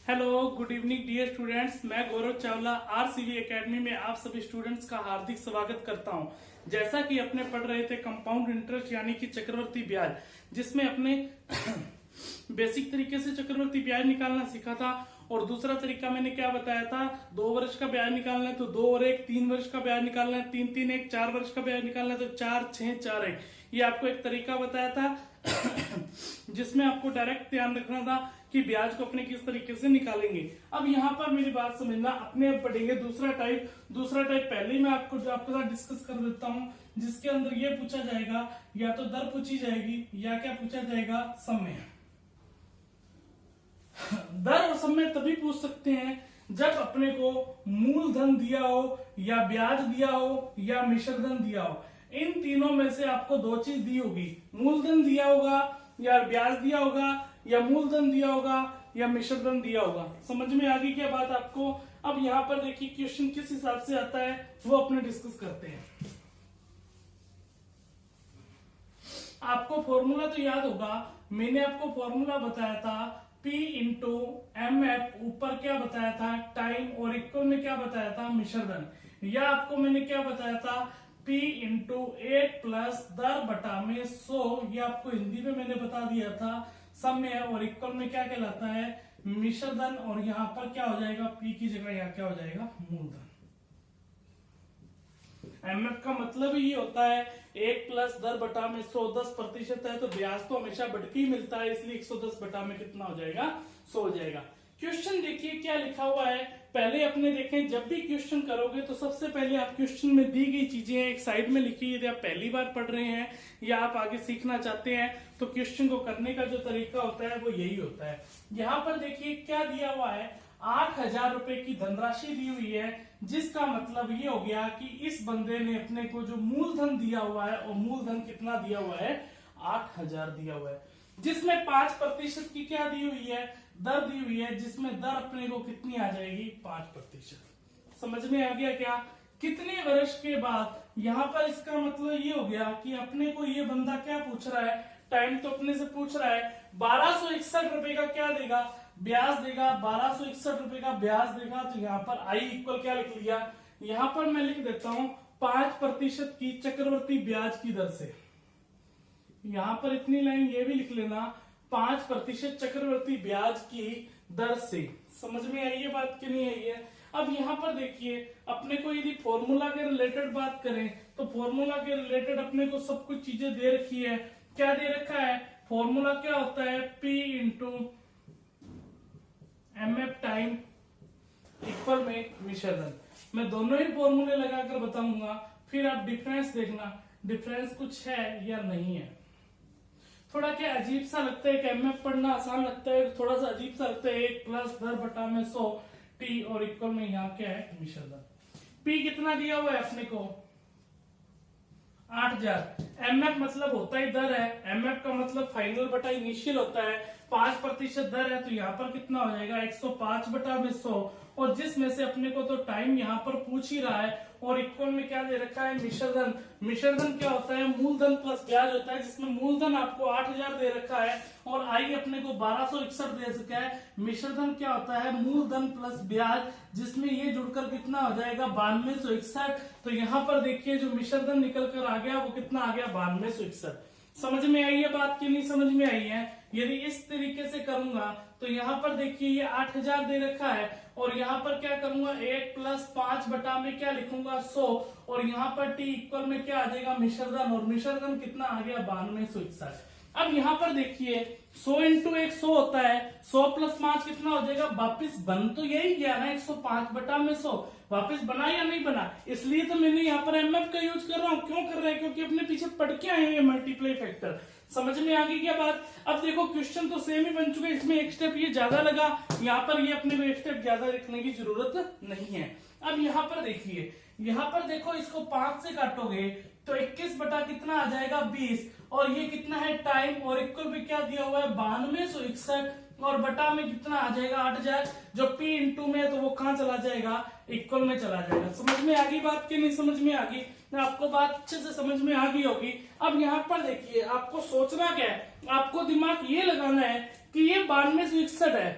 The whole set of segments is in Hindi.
Hello, good evening dear students. मैं गौरव चावला आरसीवी एकेडमी में आप सभी स्टूडेंट्स का हार्दिक स्वागत करता हूं। जैसा कि अपने पढ़ रहे थे कंपाउंड इंटरेस्ट यानी कि चक्रवर्ती ब्याज, जिसमें अपने बेसिक तरीके से चक्रवर्ती ब्याज निकालना सीखा था। और दूसरा तरीका मैंने क्या बताया था, 2 वर्ष का ब्याज निकालना है तो 2 और 1, 3 वर्ष का ब्याज निकालना है 3 3 1, 4 वर्ष का ब्याज निकालना है तो 4 6 4 1। ये आपको एक तरीका बताया था जिसमें आपको डायरेक्ट ध्यान रखना था कि ब्याज को अपने किस तरीके से निकालेंगे। अब यहाँ पर मेरी बात समझना, अपने अब पढ़ेंगे दूसरा टाइप। पहले ही मैं आपके साथ डिस्कस कर देता हूँ, जिसके अंदर ये पूछा जाएगा, या तो दर पूछी जाएगी या क्या पूछा जाएगा, समय। दर और समय तभी पूछ सकते हैं जब अपने को मूलधन दिया हो या ब्याज दिया हो या मिश्रधन दिया हो। इन तीनों में से आपको 2 चीज दी होगी, मूलधन दिया होगा या ब्याज दिया होगा, या मूलधन दिया होगा या मिश्रधन दिया होगा। समझ में आ गई क्या बात आपको? अब यहाँ पर देखिए क्वेश्चन किस हिसाब से आता है वो अपने डिस्कस करते हैं। आपको फॉर्मूला तो याद होगा, मैंने आपको फॉर्मूला बताया था P इंटू एम एफ, ऊपर क्या बताया था टाइम, और इक्वल में क्या बताया था मिश्रधन। या आपको मैंने क्या बताया था P इंटू 8 प्लस दर बटा में 100, ये आपको हिंदी में मैंने बता दिया था समय, और इक्वल में क्या कहलाता है मिश्रधन। और यहाँ पर क्या हो जाएगा, P की जगह यहाँ क्या हो जाएगा मूलधन। एमएफ का मतलब ही होता है 1 प्लस दर बटा में 100, 10% है तो ब्याज तो हमेशा बढ़ के ही मिलता है, इसलिए 110 बटा में कितना हो जाएगा, 100 हो जाएगा। क्वेश्चन देखिए क्या लिखा हुआ है, पहले अपने देखें। जब भी क्वेश्चन करोगे तो सबसे पहले आप क्वेश्चन में दी गई चीजें एक साइड में लिखिए। यदि आप पहली बार पढ़ रहे हैं या आप आगे सीखना चाहते हैं तो क्वेश्चन को करने का जो तरीका होता है वो यही होता है। यहाँ पर देखिए क्या दिया हुआ है, 8,000 रुपए की धनराशि दी हुई है, जिसका मतलब ये हो गया कि इस बंदे ने अपने को जो मूलधन दिया हुआ है, और मूलधन कितना दिया हुआ है 8,000 दिया हुआ है, जिसमें 5% की क्या दी हुई है, दर दी हुई है, जिसमें दर अपने को कितनी आ जाएगी 5%। समझ में आ गया क्या? कितने वर्ष के बाद, यहाँ पर इसका मतलब ये हो गया कि अपने को ये बंदा क्या पूछ रहा है, टाइम तो अपने से पूछ रहा है 1261 रुपए का क्या देगा, ब्याज देगा। 1261 रुपए का ब्याज देगा, तो यहाँ पर आई इक्वल क्या लिख लिया, यहाँ पर मैं लिख देता हूं 5% की चक्रवर्ती ब्याज की दर से। यहाँ पर इतनी लाइन ये भी लिख लेना, 5% चक्रवर्ती ब्याज की दर से। समझ में आई ये बात कि नहीं आई है? अब यहाँ पर देखिए, अपने को यदि फॉर्मूला के रिलेटेड बात करें तो फॉर्मूला के रिलेटेड अपने को सब कुछ चीजें दे रखी है। क्या दे रखा है, फॉर्मूला क्या होता है, P into M F time equal में मिश्रधन। मैं दोनों ही फॉर्मूले लगाकर बताऊंगा, फिर आप डिफरेंस देखना, डिफरेंस कुछ है या नहीं है। थोड़ा क्या अजीब सा लगता है कि एमएफ पढ़ना आसान लगता है, थोड़ा सा अजीब सा लगता है। 1 प्लस दर बटा में 100 टी, और इक्वल में यहाँ क्या है मिश्रधन। पी कितना दिया हुआ है अपने को 8,000। एमएफ मतलब होता ही दर है, एमएफ का मतलब फाइनल बटा इनिशियल होता है। 5% दर है तो यहाँ पर कितना हो जाएगा 105 बटा में 100, और जिसमें से अपने को तो टाइम यहाँ पर पूछ ही रहा है, और इक्वल में क्या दे रखा है मिश्रधन। मिश्रधन क्या होता है, मूलधन प्लस ब्याज होता है, जिसमें मूलधन आपको 8,000 दे रखा है और आई अपने को 1261 दे सका है। मिश्रधन क्या होता है, मूलधन प्लस ब्याज, जिसमें ये जुड़कर कितना हो जाएगा 9261। तो यहाँ पर देखिए जो मिश्रधन निकल कर आ गया वो कितना आ गया 9261। समझ में आई है बात कि नहीं समझ में आई है? यदि इस तरीके से करूंगा तो यहाँ पर देखिए ये 8,000 दे रखा है, और यहाँ पर क्या करूंगा 1 प्लस 5 बटा में क्या लिखूंगा 100, और यहाँ पर टी इक्वल में क्या आ जाएगा मिश्रधन, और मिश्रधन कितना आ गया 9261। अब यहाँ पर देखिए 100 इंटू 100 होता है, 100 प्लस 5 कितना हो जाएगा, वापिस बन तो यही गया ना 105 बटा में 100, वापिस बना या नहीं बना। इसलिए तो मैंने यहाँ पर एमएफ का यूज कर रहा हूँ। क्यों कर रहे हैं, क्योंकि अपने पीछे पढ़ के आए हैं मल्टीप्लाई फैक्टर। समझ में आ गई क्या बात? अब देखो क्वेश्चन तो सेम ही बन चुका है, इसमें एक स्टेप ये ज्यादा लगा, यहाँ पर ये अपने को एक स्टेप ज्यादा लिखने की जरूरत नहीं है। अब यहाँ पर देखिए, यहाँ पर देखो इसको 5 से काटोगे तो 21 बटा कितना आ जाएगा 20, और ये कितना है टाइम, और इक्वल में क्या दिया हुआ है 9261, और बटा में कितना आ जाएगा 8,000। जो P इंटू में है तो वो कहाँ चला जाएगा, इक्वल में चला जाएगा। समझ में आ गई बात की नहीं समझ में आ गई? आपको बात अच्छे से समझ में आ गई होगी। अब यहाँ पर देखिए आपको सोचना क्या है, आपको दिमाग ये लगाना है कि ये 9261 है,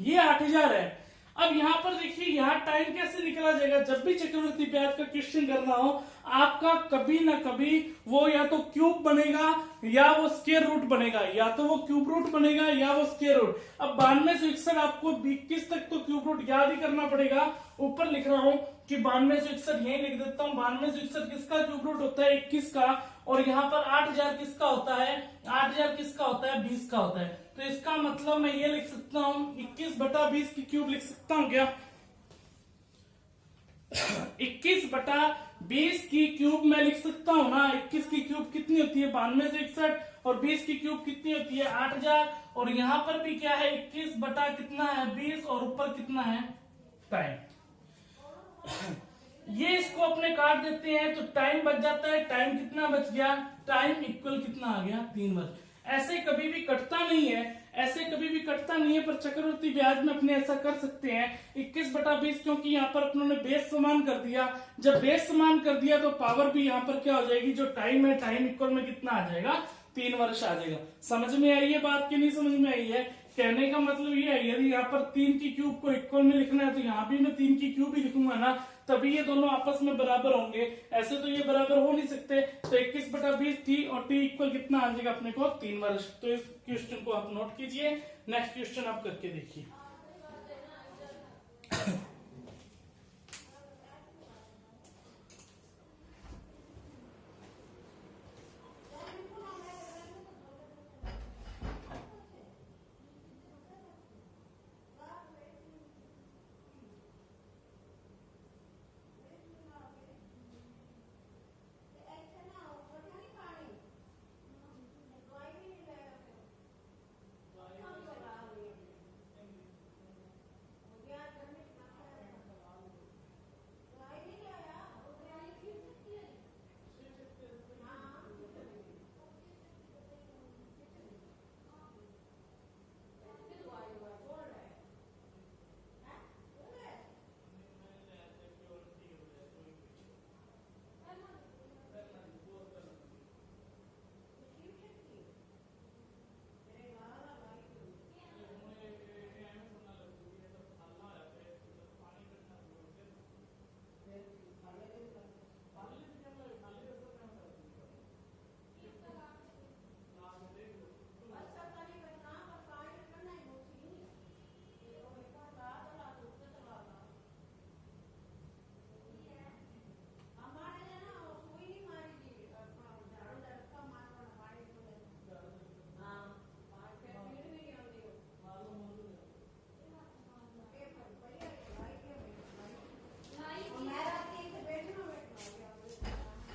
ये 8,000 है। अब यहाँ पर देखिए यहाँ टाइम कैसे निकला जाएगा, जब भी चक्रवृद्धि ब्याज का क्वेश्चन करना हो आपका कभी ना कभी वो या तो क्यूब बनेगा या वो स्क्वायर रूट बनेगा, या तो वो क्यूब रूट बनेगा या वो स्क्वायर रूट। अब 9261 आपको 21 तक तो क्यूब रूट याद ही करना पड़ेगा। ऊपर लिख रहा हूं कि 9261 यही लिख देता हूं। 9261 किसका क्यूब रूट होता है, 21 का। और यहाँ पर 8,000 किसका होता है, 8,000 किसका होता है, 20 का होता है। तो इसका मतलब मैं ये लिख सकता हूं 21/20 की क्यूब लिख सकता हूं क्या, 21/20 की क्यूब मैं लिख सकता हूं ना। 21 की क्यूब कितनी होती है 9261, और 20 की क्यूब कितनी होती है 8,000। और यहाँ पर भी क्या है 21 बटा कितना है 20, और ऊपर कितना है टाइम। ये इसको अपने काट देते हैं तो टाइम बच जाता है। टाइम कितना बच गया, टाइम इक्वल कितना आ गया 3 वर्ष। ऐसे कभी भी कटता नहीं है, ऐसे कभी भी कटता नहीं है, पर चक्रवृद्धि ब्याज में अपने ऐसा कर सकते हैं 21/20, क्योंकि यहाँ पर अपनों बेस समान कर दिया। जब बेस समान कर दिया तो पावर भी यहाँ पर क्या हो जाएगी, जो टाइम है टाइम इक्वल में कितना आ जाएगा 3 वर्ष आ जाएगा। समझ में आई है बात की नहीं समझ में आई है। कहने का मतलब ये है यदि यहाँ पर 3 की क्यूब को इक्वल में लिखना है तो यहाँ भी मैं 3 की क्यूब ही लिखूंगा ना, तभी ये दोनों आपस में बराबर होंगे। ऐसे तो ये बराबर हो नहीं सकते। तो 21/20 t और t इक्वल कितना आ जाएगा अपने को 3 वर्ष। तो इस क्वेश्चन को आप नोट कीजिए। नेक्स्ट क्वेश्चन आप करके देखिए।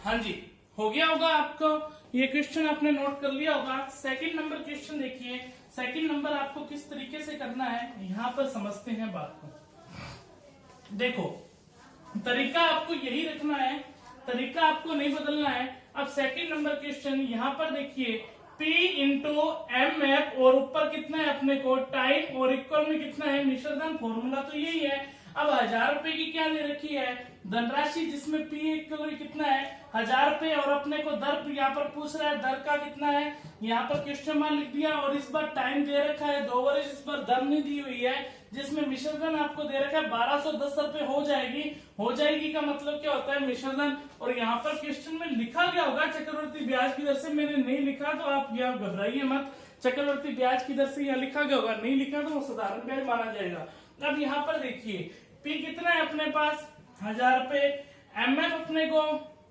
हाँ जी, हो गया होगा आपको ये क्वेश्चन, आपने नोट कर लिया होगा। सेकंड नंबर क्वेश्चन देखिए। सेकंड नंबर आपको किस तरीके से करना है यहाँ पर समझते हैं बात को। देखो तरीका आपको यही रखना है, तरीका आपको नहीं बदलना है। अब सेकंड नंबर क्वेश्चन यहाँ पर देखिए P इंटू एम एफ, और ऊपर कितना है अपने को टाइम, और इक्वल में कितना है मिश्रधन। फॉर्मूला तो यही है। अब 1000 रुपए की क्या दे रखी है धनराशि, जिसमें P इक्वल कितना है 1000 रुपए, और अपने को दर यहाँ पर पूछ रहा है दर का कितना है, यहाँ पर क्वेश्चन मार्क लिख दिया। और इस बार टाइम दे रखा है 2 वर्ष, इस बार दर नहीं दी हुई है, जिसमें मिश्रधन आपको दे रखा है 1210 रुपए हो जाएगी। हो जाएगी का मतलब क्या होता है मिश्रधन। और यहाँ पर क्वेश्चन में लिखा गया होगा चक्रवर्ती ब्याज की दर से, मैंने नहीं लिखा तो आप यहाँ घबराइए मत। चक्रवर्ती ब्याज की दर से यहाँ लिखा गया होगा, नहीं लिखा तो वो साधारण ब्याज माना जाएगा। अब यहाँ पर देखिए P कितना है अपने पास 1000 रुपए, MF अपने को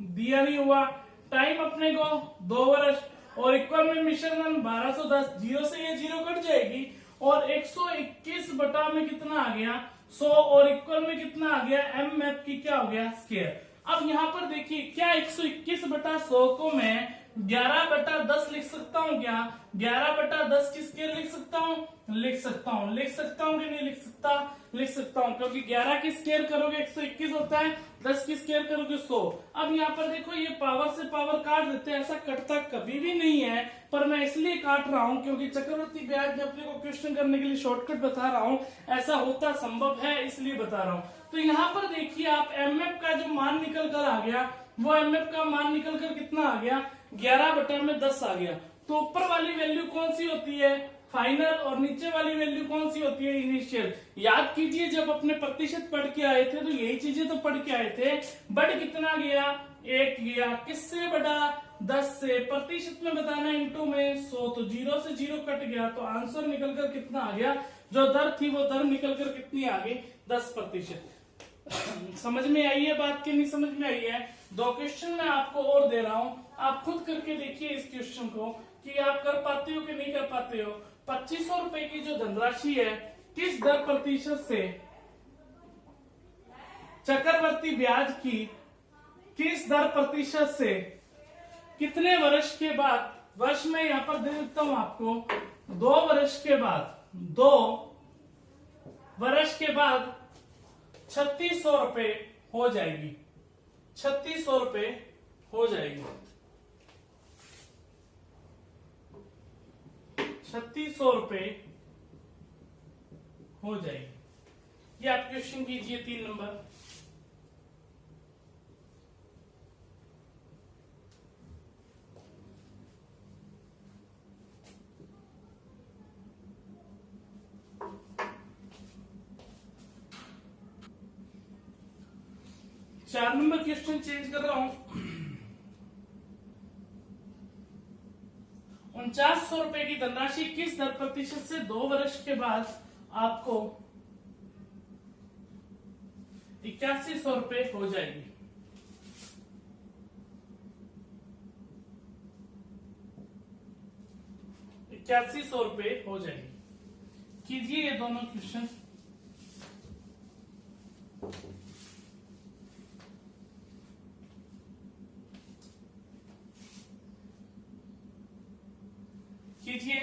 दिया नहीं हुआ, टाइम अपने को 2 वर्ष, और इक्वल में मिश्रधन 1210। 0 से ये 0 कट जाएगी, और 121 बटा में कितना आ गया 100, और इक्वल में कितना आ गया MF की क्या हो गया स्क्वायर। अब यहाँ पर देखिए क्या 121/100 को मैं 11/10 लिख सकता हूँ क्या, 11/10 की स्क्वायर लिख सकता हूँ, लिख सकता हूँ। लिख सकता हूँ कि नहीं लिख सकता, लिख सकता हूँ, क्योंकि 11 की स्क्वायर करोगे 121 होता है, 10 की स्क्वायर करोगे 100। अब यहाँ पर देखो ये पावर से पावर काट देते हैं, ऐसा कटता कभी भी नहीं है, पर मैं इसलिए काट रहा हूँ क्योंकि चक्रवर्ती ब्याज में अपने को क्वेश्चन करने के लिए शॉर्टकट बता रहा हूँ, ऐसा होता संभव है इसलिए बता रहा हूँ। तो यहाँ पर देखिए आप MF का जो मान निकल कर आ गया, वो MF का मान निकल कर कितना आ गया 11/10 आ गया। तो ऊपर वाली वैल्यू कौन सी होती है फाइनल, और नीचे वाली वैल्यू कौन सी होती है, इनिशियल। याद कीजिए जब अपने प्रतिशत पढ़ के आए थे तो यही चीजें तो पढ़ के आए थे। बढ़ कितना गया, 1 गया, किससे बढ़ा, 10 से। प्रतिशत में बताना इंटू में 100, तो 0 से 0 कट गया, तो आंसर निकलकर कितना आ गया, जो दर थी वो दर निकलकर कितनी आ गई, 10%। समझ में आई है बात की नहीं समझ में आई है। 2 क्वेश्चन मैं आपको और दे रहा हूं, आप खुद करके देखिए इस क्वेश्चन को कि आप कर पाते हो कि नहीं कर पाते हो। 2500 रुपए की जो धनराशि है, किस दर प्रतिशत से चक्रवर्ती ब्याज की, किस दर प्रतिशत से कितने वर्ष के बाद, वर्ष में यहां पर दे देता हूं आपको, 2 वर्ष के बाद, 2 वर्ष के बाद 3600 रुपए हो जाएगी, 3600 रुपए हो जाएगी, 3600 रुपए हो जाएगी। ये आप क्वेश्चन कीजिए 3 नंबर। चार नंबर क्वेश्चन चेंज कर रहा हूं। 4900 रुपए की धनराशि किस दर प्रतिशत से 2 वर्ष के बाद आपको 8100 रुपए हो जाएगी। 8100 रुपए हो जाएगी। कीजिए ये दोनों क्वेश्चन। कीजिए।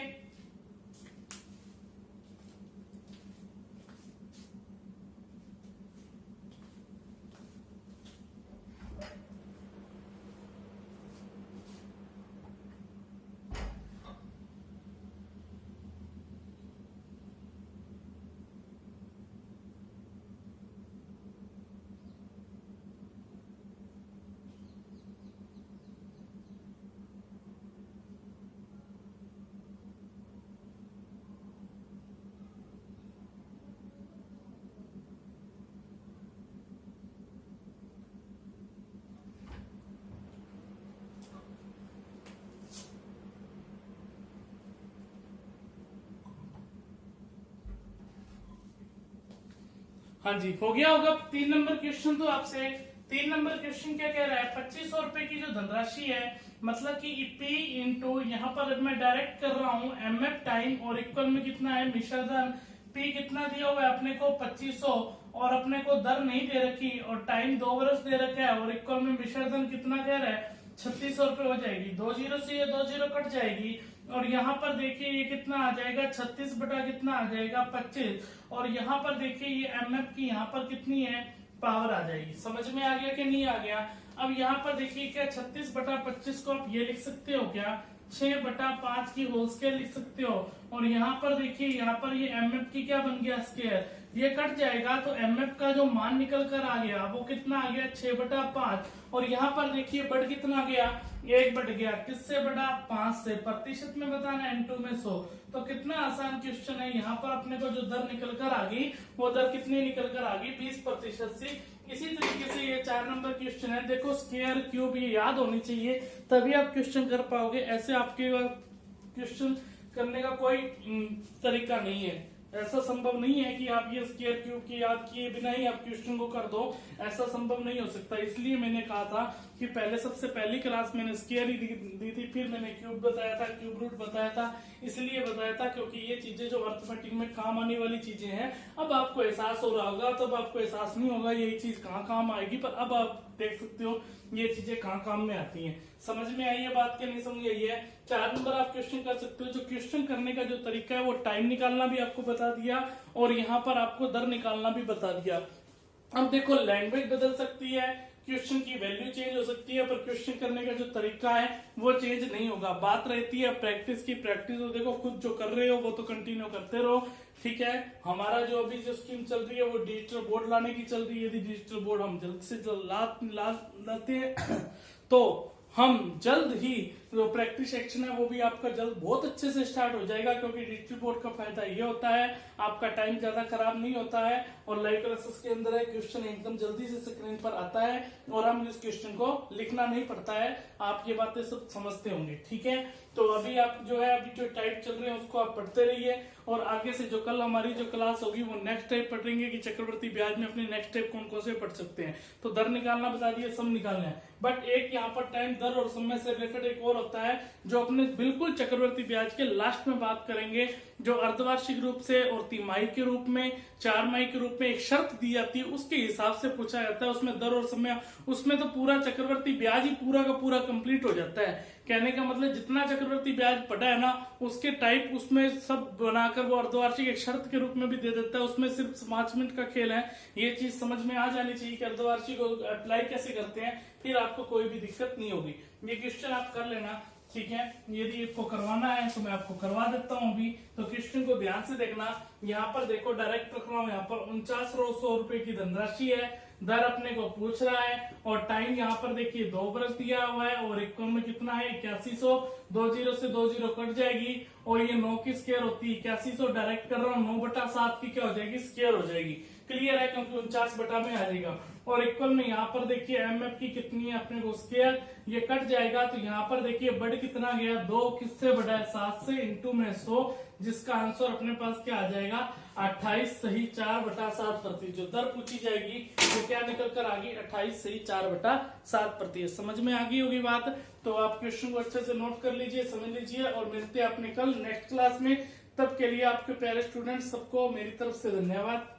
हाँ जी, हो गया होगा 3 नंबर क्वेश्चन। तो आपसे 3 नंबर क्वेश्चन क्या कह रहा है, 2500 रुपए की जो धनराशि है, मतलब कि P इंटू, यहाँ पर मैं डायरेक्ट कर रहा हूँ MF टाइम, और इक्वल में कितना है मिश्रधन। P कितना दिया हुआ है अपने को 2500, और अपने को दर नहीं दे रखी, और टाइम 2 वर्ष दे रखा है, और इक्वल में मिश्रधन कितना कह रहा है 3600 रुपए हो जाएगी। 2 जीरो से ये 2 जीरो कट जाएगी, और यहाँ पर देखिए ये कितना आ जाएगा 36 बटा कितना आ जाएगा 25, और यहाँ पर देखिए ये MF की यहाँ पर कितनी है पावर आ जाएगी। समझ में आ गया कि नहीं आ गया। अब यहाँ पर देखिए क्या 36 बटा 25 को आप ये लिख सकते हो क्या 6 बटा 5 की होल स्केयर लिख सकते हो, और यहाँ पर देखिए यहाँ पर ये MF की क्या बन गया स्केयर, ये कट जाएगा, तो MF का जो मान निकल कर आ गया वो कितना आ गया 6 बटा 5, और यहाँ पर देखिए बढ़ कितना गया 1 बढ़ गया, किससे बढ़ा 5 से। प्रतिशत में बताना इंटू में 100, तो कितना आसान क्वेश्चन है। यहाँ पर अपने को जो दर निकल कर आ गई वो दर कितनी निकल कर आ गई 20% से। इसी तरीके से ये 4 नंबर क्वेश्चन है। देखो स्क्वायर क्यूब ये याद होनी चाहिए, तभी आप क्वेश्चन कर पाओगे। ऐसे आपके क्वेश्चन करने का कोई तरीका नहीं है, ऐसा संभव नहीं है कि आप ये स्क्वायर क्यूब की याद किए बिना ही आप क्वेश्चन को कर दो, ऐसा संभव नहीं हो सकता। इसलिए मैंने कहा था कि पहले सबसे पहली क्लास मैंने स्क्वायर ही दी थी, फिर मैंने क्यूब बताया था, क्यूब रूट बताया था। इसलिए बताया था क्योंकि ये चीजें जो अर्थमेटिक में काम आने वाली चीजें हैं, अब आपको एहसास हो रहा होगा, तब आपको एहसास नहीं होगा यही चीज कहाँ काम आएगी, पर अब आप देख सकते हो ये चीजें कहाँ काम में आती हैं। समझ में आई है बात के नहीं समझ आई है। 4 नंबर आप क्वेश्चन कर सकते हो। जो क्वेश्चन करने का जो तरीका है वो टाइम निकालना भी आपको बता दिया, और यहाँ पर आपको दर निकालना भी बता दिया। अब देखो लैंग्वेज बदल सकती है, क्वेश्चन की वैल्यू चेंज हो सकती है, पर क्वेश्चन करने का जो तरीका है वो चेंज नहीं होगा। बात रहती है प्रैक्टिस की। प्रैक्टिस तो देखो खुद जो कर रहे हो वो तो कंटिन्यू करते रहो, ठीक है। हमारा जो अभी जो स्कीम चल रही है वो डिजिटल बोर्ड लाने की चल रही है। यदि डिजिटल बोर्ड हम जल्द से जल्द लाते हैं तो हम जल्द ही जो प्रैक्टिस सेक्शन है वो भी आपका जल्द बहुत अच्छे से स्टार्ट हो जाएगा, क्योंकि डिजिटल बोर्ड का फायदा ये होता है आपका टाइम ज्यादा खराब नहीं होता है और लाइव क्लासेस के अंदर है क्वेश्चन एकदम जल्दी से स्क्रीन पर आता है और हम इस क्वेश्चन को लिखना नहीं पड़ता है। आप ये बातें सब समझते होंगे, ठीक है। तो अभी आप जो है अभी जो टाइप चल रहे हैं उसको आप पढ़ते रहिए और आगे से जो कल हमारी जो क्लास होगी वो नेक्स्ट टाइप पढ़ेंगे कि चक्रवर्ती ब्याज में अपने नेक्स्ट टाइप कौन कौन से पढ़ सकते हैं। तो दर निकालना बता दिए, सम निकालना है, बट एक यहाँ पर टाइम दर और समय से रिलेटेड एक और होता है जो अपने बिल्कुल चक्रवर्ती ब्याज के लास्ट में बात करेंगे, जो अर्धवार्षिक रूप से और तिमाही के रूप में, 4 माही के रूप में एक शर्त दी जाती है उसके हिसाब से पूछा जाता है। उसमें दर और समय, उसमें तो पूरा चक्रवर्ती ब्याज ही पूरा का पूरा कंप्लीट हो जाता है। कहने का मतलब जितना चक्रवर्ती ब्याज पढ़ा है ना उसके टाइप उसमें सब बनाकर वो अर्धवार्षिक एक शर्त के रूप में भी दे देता है। उसमें सिर्फ 5 मिनट का खेल है, ये चीज समझ में आ जानी चाहिए कि अर्धवार्षिक को अप्लाई कैसे करते हैं, फिर आपको कोई भी दिक्कत नहीं होगी। ये क्वेश्चन आप कर लेना, ठीक है। यदि आपको करवाना है तो मैं आपको करवा देता हूँ अभी। तो क्वेश्चन को ध्यान से देखना, यहाँ पर देखो डायरेक्ट रख रहा हूँ, यहाँ पर 49,100 रुपए की धनराशि है, दर अपने को पूछ रहा है और टाइम यहाँ पर देखिए 2 वर्ष दिया हुआ है और इक्वल में कितना है 8100, 20 से 20 कट जाएगी और ये 9 की स्क्वायर होती है 8100 डायरेक्ट कर रहा हूँ, 9/7 की क्या हो जाएगी स्क्वायर हो जाएगी। क्लियर है, क्योंकि 49 बटा में आ जाएगा और इक्वल में यहाँ पर देखिए एमएफ की कितनी है अपने को स्क्वायर, ये कट जाएगा तो यहाँ पर देखिए बढ़ कितना गया 2 किससे बढ़ा है 7 से, इंटू में 100, जिसका आंसर अपने पास क्या आ जाएगा 28 सही 4/7 जो दर पूछी जाएगी वो क्या निकल कर आ गई 28 सही 4/7। समझ में आ गई होगी बात। तो आप क्वेश्चन को अच्छे से नोट कर लीजिए, समझ लीजिए और मिलते हैं अपने कल नेक्स्ट क्लास में। तब के लिए आपके प्यारे स्टूडेंट सबको मेरी तरफ से धन्यवाद।